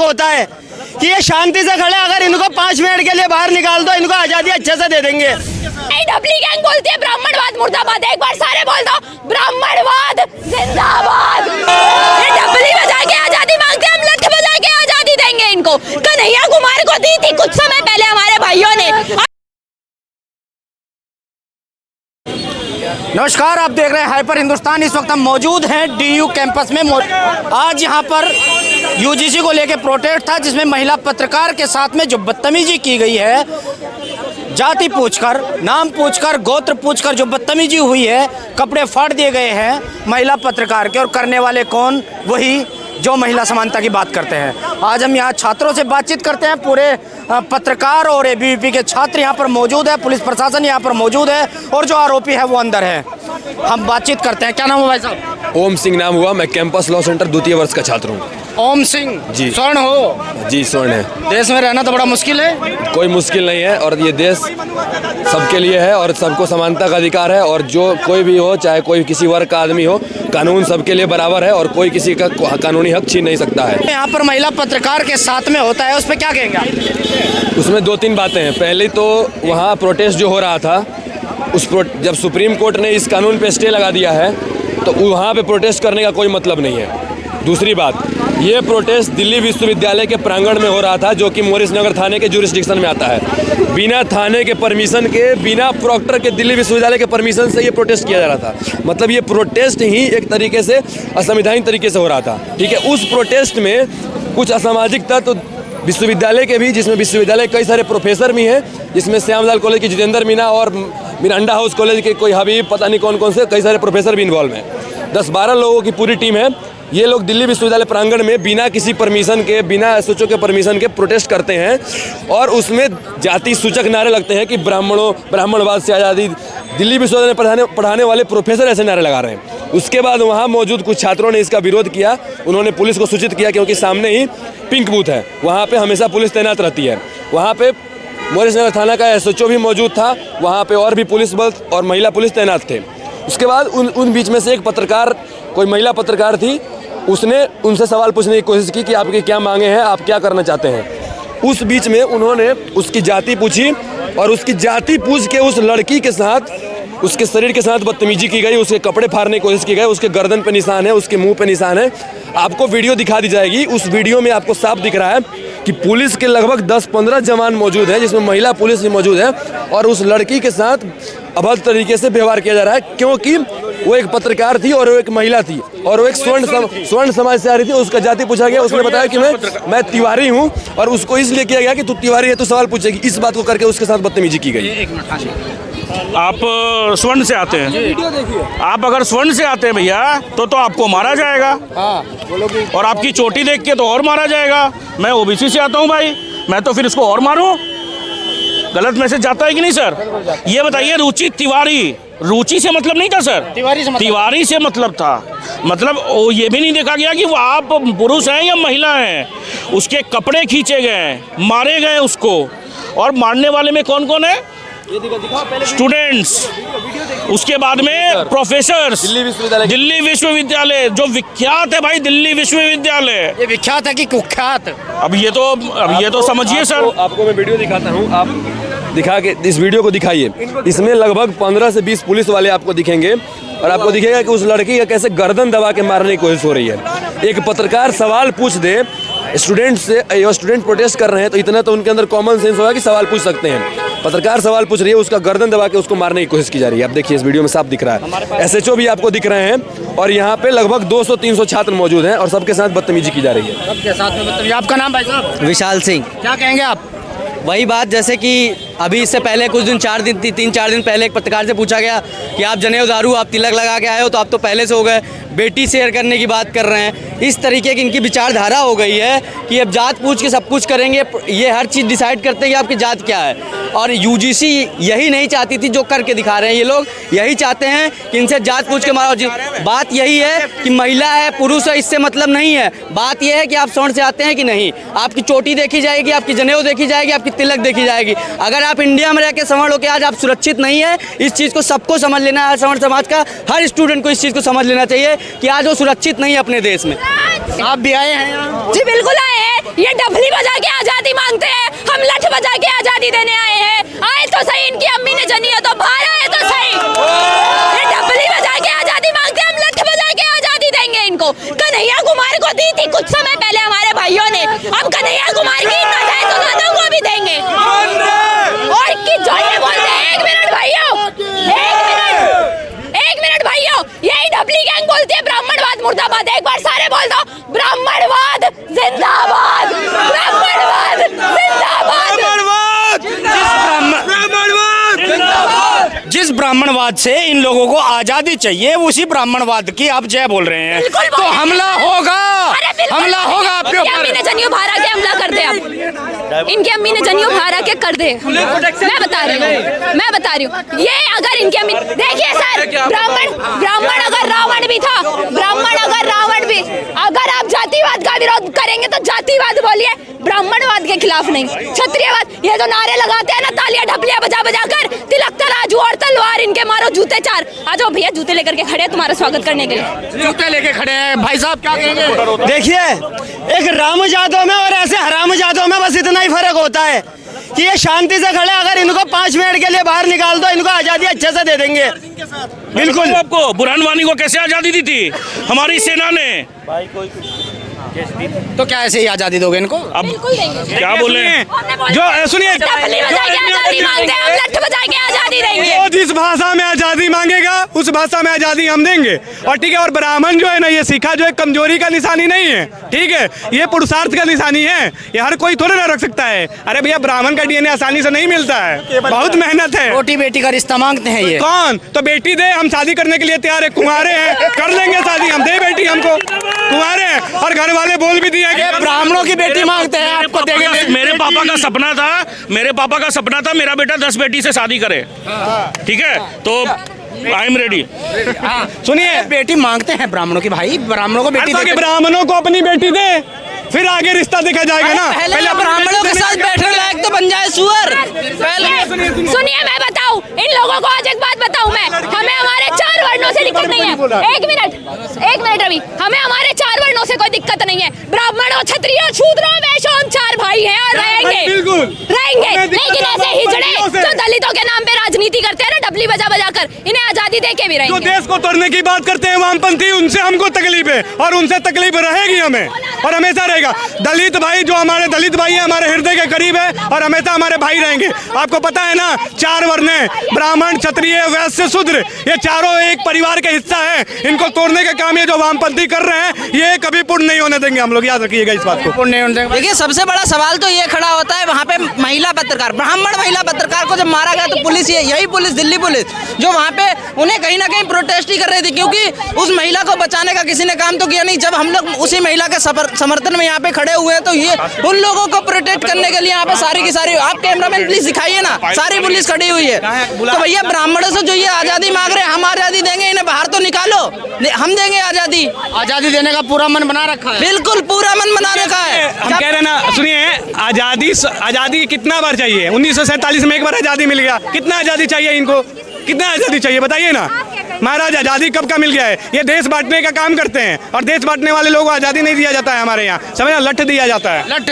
होता है कि ये शांति से खड़े, अगर इनको 5 मिनट के लिए बाहर निकाल दो, इनको आजादी अच्छे से दे देंगे। डबली गैंग बोलती है ब्राह्मणवाद मुर्दाबाद, एक बार सारे बोल दो ब्राह्मणवाद जिंदाबाद। ये डबली बजा के आजादी मांगते हैं, हम लठ बजा के आजादी देंगे इनको। कन्हैया कुमार को दी थी कुछ समय पहले हमारे भाइयों ने। नमस्कार, आप देख रहे हैं हाइपर हिंदुस्तान। इस वक्त हम मौजूद हैं डीयू कैंपस में। आज यहाँ पर यूजीसी को लेकर प्रोटेस्ट था, जिसमें महिला पत्रकार के साथ में जो बदतमीजी की गई है, जाति पूछकर, नाम पूछकर, गोत्र पूछकर जो बदतमीजी हुई है, कपड़े फाड़ दिए गए हैं महिला पत्रकार के। और करने वाले कौन? वही जो महिला समानता की बात करते हैं। आज हम यहाँ छात्रों से बातचीत करते हैं। पूरे पत्रकार और एबीवीपी के छात्र यहाँ पर मौजूद है, पुलिस प्रशासन यहाँ पर मौजूद है और जो आरोपी है वो अंदर है। हम बातचीत करते हैं। क्या नाम है भाई साहब? ओम सिंह नाम हुआ। मैं कैंपस लॉ सेंटर द्वितीय वर्ष का छात्र हूँ। ओम सिंह जी। स्वर्ण हो? जी स्वर्ण है। देश में रहना तो बड़ा मुश्किल है। कोई मुश्किल नहीं है और ये देश सबके लिए है और सबको समानता का अधिकार है। और जो कोई भी हो, चाहे कोई किसी वर्ग का आदमी हो, कानून सबके लिए बराबर है और कोई किसी का कानूनी हक छीन नहीं सकता है। यहाँ पर महिला पत्रकार के साथ में होता है, उस पर क्या कहेंगे आप? उसमें 2-3 बातें हैं। पहली तो वहाँ प्रोटेस्ट जो हो रहा था, जब सुप्रीम कोर्ट ने इस कानून पे स्टे लगा दिया है तो वहाँ पे प्रोटेस्ट करने का कोई मतलब नहीं है। दूसरी बात, ये प्रोटेस्ट दिल्ली विश्वविद्यालय के प्रांगण में हो रहा था, जो कि मोरिस नगर थाने के जुरिस्डिक्शन में आता है। बिना थाने के परमिशन के, बिना प्रॉक्टर के दिल्ली विश्वविद्यालय के परमिशन से ये प्रोटेस्ट किया जा रहा था। मतलब ये प्रोटेस्ट ही एक तरीके से असंवैधानिक तरीके से हो रहा था। ठीक है, उस प्रोटेस्ट में कुछ असामाजिक तत्व विश्वविद्यालय के भी, जिसमें विश्वविद्यालय कई सारे प्रोफेसर भी हैं, जिसमें श्यामलाल कॉलेज की जितेंद्र मीना और मिरांडा हाउस कॉलेज के कोई हबीब, पता नहीं कौन कौन से कई सारे प्रोफेसर भी इन्वॉल्व हैं। 10-12 लोगों की पूरी टीम है। ये लोग दिल्ली विश्वविद्यालय प्रांगण में बिना किसी परमिशन के, बिना एसओ के परमिशन के प्रोटेस्ट करते हैं और उसमें जाति सूचक नारे लगते हैं कि ब्राह्मणवाद से आज़ादी। दिल्ली विश्वविद्यालय में पढ़ाने वाले प्रोफेसर ऐसे नारे लगा रहे हैं। उसके बाद वहाँ मौजूद कुछ छात्रों ने इसका विरोध किया। उन्होंने पुलिस को सूचित किया, क्योंकि सामने ही पिंक बूथ है, वहाँ पे हमेशा पुलिस तैनात रहती है। वहाँ पे मोरिस नगर थाना का एसओ भी मौजूद था, वहाँ पे और भी पुलिस बल और महिला पुलिस तैनात थे। उसके बाद उन बीच में से एक पत्रकार, कोई महिला पत्रकार थी, उसने उनसे सवाल पूछने की कोशिश की कि आपकी क्या मांगे हैं, आप क्या करना चाहते हैं। उस बीच में उन्होंने उसकी जाति पूछी और उसकी जाति पूछ के उस लड़की के साथ, उसके शरीर के साथ बदतमीजी की गई, उसके कपड़े फाड़ने की कोशिश की गई, उसके गर्दन पे निशान है, उसके मुंह पे निशान है। आपको वीडियो दिखा दी जाएगी। उस वीडियो में आपको साफ दिख रहा है कि पुलिस के लगभग 10-15 जवान मौजूद हैं, जिसमें महिला पुलिस भी मौजूद है और उस लड़की के साथ अभद्र तरीके से व्यवहार किया जा रहा है, क्योंकि वो एक पत्रकार थी और वो एक महिला थी और वो एक स्वर्ण समाज से आ रही थी। उसका जाति पूछा गया, उसने बताया कि मैं तिवारी हूँ और उसको इसलिए किया गया कि तू तिवारी है तो सवाल पूछेगी। इस बात को करके उसके साथ बदतमीजी की गई। आप स्वर्ण से आते हैं, आप अगर स्वर्ण से आते हैं भैया तो आपको मारा जाएगा। और आपकी चोटी देख के तो और मारा जाएगा। मैं ओबीसी से आता हूँ भाई, मैं तो फिर इसको और मारूं? गलत मैसेज जाता है कि नहीं सर? ये बताइए, रुचि तिवारी, रुचि से मतलब नहीं था सर, तिवारी से मतलब था। मतलब ये भी नहीं देखा गया कि वो आप पुरुष हैं या महिला हैं। उसके कपड़े खींचे गए, मारे गए उसको। और मारने वाले में कौन कौन है? स्टूडेंट्स, उसके बाद में प्रोफेसर्स। दिल्ली विश्वविद्यालय जो विख्यात है भाई, दिल्ली विश्वविद्यालय ये विख्यात है कि कुख्यात? अब ये तो समझिए सर। आपको मैं वीडियो दिखाता हूँ, आप दिखा के इस वीडियो को दिखाइए। इसमें लगभग 15 से 20 पुलिस वाले आपको दिखेंगे और आपको दिखेगा कि उस लड़की का कैसे गर्दन दबा के मारने की कोशिश हो रही है। एक पत्रकार सवाल पूछ दे स्टूडेंट से, स्टूडेंट प्रोटेस्ट कर रहे हैं तो इतना तो उनके अंदर कॉमन सेंस होगा कि सवाल पूछ सकते हैं। पत्रकार सवाल पूछ रही है, उसका गर्दन दबा के उसको मारने की कोशिश की जा रही है। आप देखिए, इस वीडियो में साफ दिख रहा है। एसएचओ भी आपको दिख रहे हैं और यहाँ पे लगभग 200-300 छात्र मौजूद हैं और सबके साथ बदतमीजी की जा रही है। सबके साथ में बदतमीजी। आपका नाम भाई साहब? विशाल सिंह। क्या कहेंगे आप? वही बात, जैसे कि अभी इससे पहले कुछ दिन 3-4 दिन पहले एक पत्रकार से पूछा गया कि आप जनेऊ दारू, आप तिलक लगा के आए हो तो आप तो पहले से हो गए। बेटी शेयर करने की बात कर रहे हैं। इस तरीके की इनकी विचारधारा हो गई है कि अब जात पूछ के सब कुछ करेंगे। ये हर चीज़ डिसाइड करते हैं कि आपकी जात क्या है। और यूजीसी यही नहीं चाहती थी जो करके दिखा रहे हैं ये लोग। यही चाहते हैं कि इनसे जात पूछ के मारो। बात यही है कि महिला है पुरुष है, इससे मतलब नहीं है। बात यह है कि आप स्वर्ण से आते हैं कि नहीं। आपकी चोटी देखी जाएगी, आपकी जनेऊ देखी जाएगी, आपकी तिलक देखी जाएगी। अगर आप इंडिया में रह के सवर्ण हो के आज आप सुरक्षित नहीं है, इस चीज़ को सबको समझ लेना है। सवर्ण समाज का हर स्टूडेंट को इस चीज़ को समझ लेना चाहिए कि आज वो सुरक्षित नहीं है अपने देश में। आप भी आए हैं यहाँ? जी बिल्कुल आए हैं। ये डफली बजा के आजादी मांगते हैं, हम लठ बजा के आजादी देने आए हैं। आए तो सही, इनकी अम्मी ने जनी है तो बाहर आए तो सही। ये डफली बजा के आजादी मांगते हैं, हम लठ बजा के आजादी देंगे इनको। कन्हैया कुमार को दी थी कुछ समय पहले हमारे भाइयों ने, हम कन्हैया कुमार की नाजायज औलादों को भी देंगे। और कि जो ये बोलते हैं, एक मिनट भाइयों, यही डबली गैंग बोलती है ब्राह्मणवाद मुर्दाबाद। एक बार सारे बोल दो, ब्राह्मणवाद जिंदाबाद, ब्राह्मणवाद जिंदाबाद। जिस ब्राह्मणवाद से इन लोगों को आजादी चाहिए, उसी ब्राह्मणवाद की आप जय बोल रहे हैं। बिल्कुल तो बोल रहे हैं। हमला होगा, हमला होगा आपके इनकी अम्मी ने ऊपर। जनियो भार आके हमला कर दे। अब इनकी अम्मी ने जनियो भार आके कर दे। मैं बता रही हूँ ये अगर इनकी अम्मी, देखिए सर, ब्राह्मण अगर रावण भी था, अगर आप जातिवाद का विरोध करेंगे तो जातिवाद बोलिए, ब्राह्मणवाद के खिलाफ नहीं। क्षत्रियवाद, ये जो नारे लगाते हैं ना, तालियां ढपलियां बजा बजा कर, तिलक तराजू और तलवार इनके मारो जूते चार। आ जाओ भैया, जूते लेकर के खड़े हैं तुम्हारा स्वागत करने के लिए। जूते लेके खड़े हैं भाई साहब, क्या कहेंगे? देखिए, एक रामजादों में और ऐसे हरामजादों में बस इतना ही फर्क होता है कि ये शांति से खड़े, अगर इनको 5 मिनट के लिए बाहर निकाल दो, इनको आजादी अच्छे से दे देंगे। बिल्कुल। आपको बुरहान वानी को कैसे आजादी दी थी हमारी सेना ने? तो क्या ऐसे ही आजादी दोगे इनको? अब बिल्कुल देंगे। क्या बोले? जो सुनिए, डफली बजा के आजादी मांगते हैं, हम लठ बजा के आजादी देंगे। वो जिस भाषा में आजादी मांगेगा उस भाषा में आजादी हम देंगे। और ठीक है, और ब्राह्मण जो है ना, ये सिखा जो है कमजोरी का निशानी नहीं है, ठीक है, ये पुरुषार्थ का निशानी है। ये हर कोई थोड़े ना रख सकता है। अरे भैया, ब्राह्मण का डीएनए आसानी से नहीं मिलता है, बहुत मेहनत है। रोटी बेटी का रिश्ता मांगते हैं ये। कौन? तो बेटी दे, हम शादी करने के लिए तैयार है, कुंवारे हैं, कर लेंगे शादी हम। दे बेटी हमको, कुंवारे हैं, और घर वाले बोल भी दिया कि ब्राह्मणों की बेटी मांगते हैं, आपको देंगे। मेरे पापा का सपना था मेरा बेटा 10 बेटी से शादी करे। ठीक है, तो आई एम रेडी। सुनिए, बेटी मांगते हैं ब्राह्मणों की, भाई ब्राह्मणों को बेटी के ब्राह्मणों को अपनी बेटी दे, फिर आगे रिश्ता देखा जाएगा ना। पहले ब्राह्मणों के साथ बैठने लायक तो बन जाए सुअर। सुनिए, मैं बताऊं इन लोगों को, आज एक बात बताऊं मैं, हमें हमारे 4 वर्णों से दिक्कत नहीं है। एक मिनट रवि, हमें हमारे 4 वर्णों से कोई दिक्कत नहीं है। ब्राह्मणों, क्षत्रियों, शूद्रों, वैश्यों, हम 4 भाई हैं और रहेंगे। लेकिन ऐसे हिजड़े जो दलितों के नाम पे राजनीति करते हैं ना, डबली बजा बजा कर, इन्हें आजादी दे के भी जो रहेंगे। देश को तोड़ने की बात करते हैं वामपंथी, उनसे हमको तकलीफ है और उनसे तकलीफ रहेगी हमें, और हमेशा रहेगा। दलित भाई, जो हमारे दलित भाई है, हमारे हृदय के करीब है और हमेशा हमारे भाई रहेंगे। आपको पता है ना, 4 वर्ण है, ब्राह्मण, क्षत्रिय, वैश्य, शूद्र, ये चारों एक परिवार का हिस्सा है। इनको तोड़ने का काम ये जो वामपंथी कर रहे हैं, ये कभी पूर्ण नहीं होने देंगे हम लोग, याद रखिएगा इस बात को। देखिए, सबसे बड़ा सवाल तो ये खड़ा होता है, वहाँ पे महिला पत्रकार, ब्राह्मण महिला पत्रकार को जब मारा गया तो पुलिस, यही पुलिस, दिल्ली पुलिस, जो वहाँ पे उन्हें कहीं ना कहीं प्रोटेस्ट ही कर रही थी, क्योंकि उस महिला को बचाने का किसी ने काम तो किया नहीं। जब हम लोग उसी महिला के समर्थन में यहाँ पे खड़े हुए हैं, तो ये उन लोगों को प्रोटेक्ट करने के लिए यहाँ पे सारी की सारी, आप कैमरामैन प्लीज दिखाइए ना, सारी पुलिस खड़ी हुई है। तो भैया, ब्राह्मणों से जो ये आजादी मांग रहे हैं, हम आजादी देंगे, इन्हें बाहर तो निकालो, हम देंगे आजादी। आजादी देने का पूरा मन बना रखा है। बिल्कुल पूरा मन बना रखा है। हम कह रहे हैं ना, सुनिए, आजादी कितना बार चाहिए? 1947 में एक बार आजादी मिल गया, कितना आजादी चाहिए इनको? कितना आजादी चाहिए बताइए ना महाराज। आजादी कब का मिल गया है? ये देश बांटने का काम करते हैं, और देश बांटने वाले लोगों को आजादी नहीं दिया जाता है हमारे यहाँ, समझ, लठ दिया जाता है। लठ